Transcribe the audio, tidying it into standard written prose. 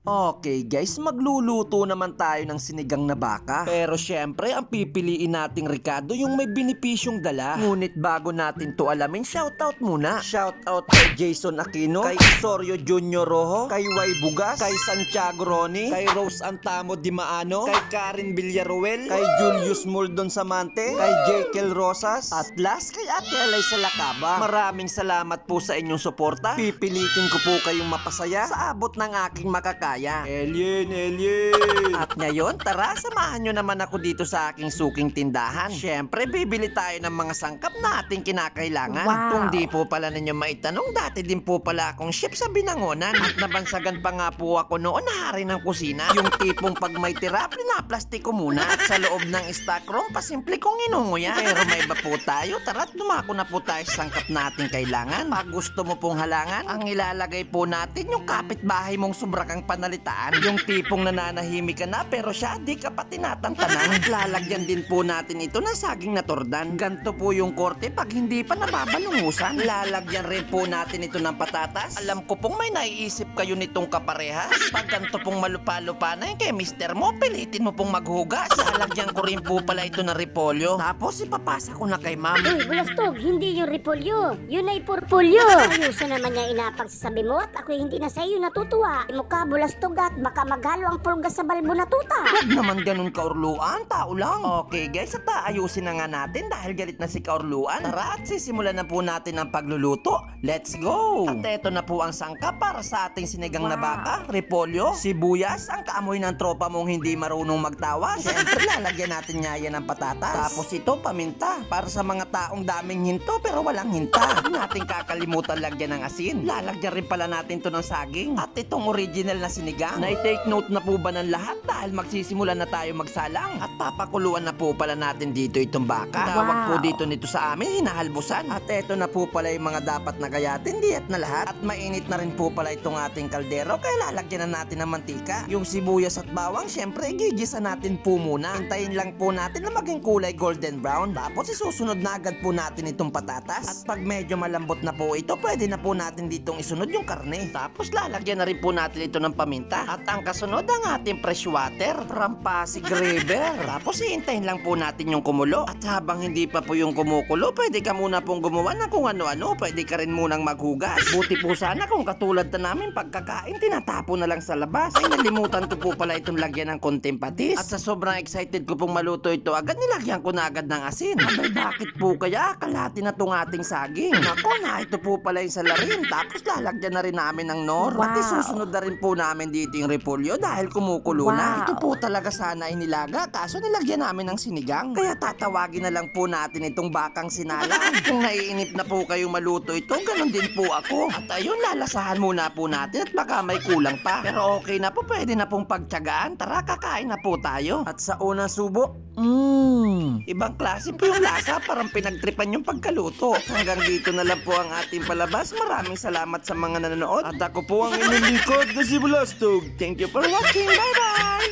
Okay guys, magluluto naman tayo ng sinigang na baka. Pero syempre, ang pipiliin nating Ricardo yung may benepisyong dala. Ngunit bago natin to alamin, shoutout muna. Shoutout kay Jason Aquino, kay Isorio Junior Rojo, kay Y Bugas, kay Santiago Roni, kay Rose Antamo Di Maano, kay Karen Villaruel, kay Julius Muldon Samante, kay Jekyll Rosas, at last kay Ate Alay Salacaba. Maraming salamat po sa inyong suporta. Pipilitin ko po kayong mapasaya sa abot ng aking makakaya. Alien! At ngayon, tara, samahan nyo naman ako dito sa aking suking tindahan. Syempre, bibili tayo ng mga sangkap na ating kinakailangan. Wow. Kung di po pala ninyo maitanong, dati din po pala akong chef sa Binangonan. At nabansagan pa nga po ako noon na hari ng kusina. Yung tipong pag may tira, pinaplastic ko muna. At sa loob ng stock room, pasimple kong inunguya. Pero may iba po tayo, tara't dumako na po tayo sa sangkap nating kailangan. Pag gusto mo pong halangan, ang ilalagay po natin yung kapitbahay mong sobra kang panalitaan. Yung tipong nananahimik ka na pero siya di ka pa tinatantanan. Lalagyan din po natin ito ng saging na tordan. Ganto po yung korte pag hindi pa nababalungusan. Lalagyan rin po natin ito ng patatas. Alam ko pong may naiisip kayo nitong kaparehas. Pag ganto pong malupa-lupa na yung kay mister mo, pilitin mo pong maghugas. Lalagyan ko rin po pala ito ng repolyo. Tapos ipapasa ko na kay ma'am. Uy, Bulastog, hindi yung repolyo. Yun ay purpulyo. Ayusan naman niya inapagsasabi mo at ako'y hindi na sa iyo natutuwa. Mukha Bulastog at baka maghalo ang pulga sa balbo na tuta. Huwag naman ganun kaurluan, tao lang. Okay guys, at ayusin na nga natin dahil galit na si kaurluan. Tara at sisimulan na po natin ang pagluluto. Let's go! At eto na po ang sangkap para sa ating sinigang na baka, repolyo, sibuyas, ang kaamoy ng tropa mong hindi marunong magtawas. Siyempre lalagyan natin niya yan ng patatas. Tapos ito, paminta. Para sa mga taong daming hinto pero walang hinta. Hindi natin kakalimutan lagyan ng asin. Lalagyan rin pala natin to ng saging. At itong original na sinigang. Na-take note na po ba ng lahat dahil magsisimula na tayo magsalang. At papakuluan na po pala natin dito itong baka. Tawag po dito nito sa amin, hinahalbusan. At eto na po pala yung mga dapat na gayatin, diet na lahat. At mainit na rin po pala itong ating kaldero kaya lalagyan na natin ng mantika. Yung sibuyas at bawang, syempre gigisa natin po muna. Hintayin lang po natin na maging kulay golden brown. Tapos isusunod na agad po natin itong patatas. At pag medyo malambot na po ito, pwede na po natin ditong isunod yung karne. Tapos lalagyan na rin po natin ito ng paminta. At ang kasunod ang ating fresh water from Pasig River. Tapos hihintayin lang po natin yung kumulo. At habang hindi pa po yung kumukulo, pwede ka muna pong gumawa ng kung ano-ano. Pwede ka rin munang maghugas. Buti po sana kung katulad na namin pagkakain, tinatapo na lang sa labas. Ay nalimutan ko po pala itong lagyan ng konting patis. At sa sobrang excited ko pong maluto ito, agad nilagyan ko na agad ng asin. Abay bakit po kaya? Kalahati na tong ating saging. Nako na, ito po pala yung salarin. Tapos lalagyan na rin namin ng nor. At isusunod na rin po namin dito yung repolyo dahil kumukulo na. Ito po talaga sana inilaga kaso nilagyan namin ng sinigang. Kaya tatawagin na lang po natin itong bakang sinalang. Kung naiinip na po kayong maluto ito, ganun din po ako. At ayun, lalasahan muna po natin at baka may kulang pa. Pero okay na po, pwede na pong pagtiyagaan. Tara, kakain na po tayo. At sa unang subo, ibang klase po yung lasa, parang pinagtripan yung pagkaluto. At hanggang dito na lang po ang ating palabas. Maraming salamat sa mga nanonood. At ako po ang inyong lingkod na si Bulastog. Thank you for watching. Bye-bye!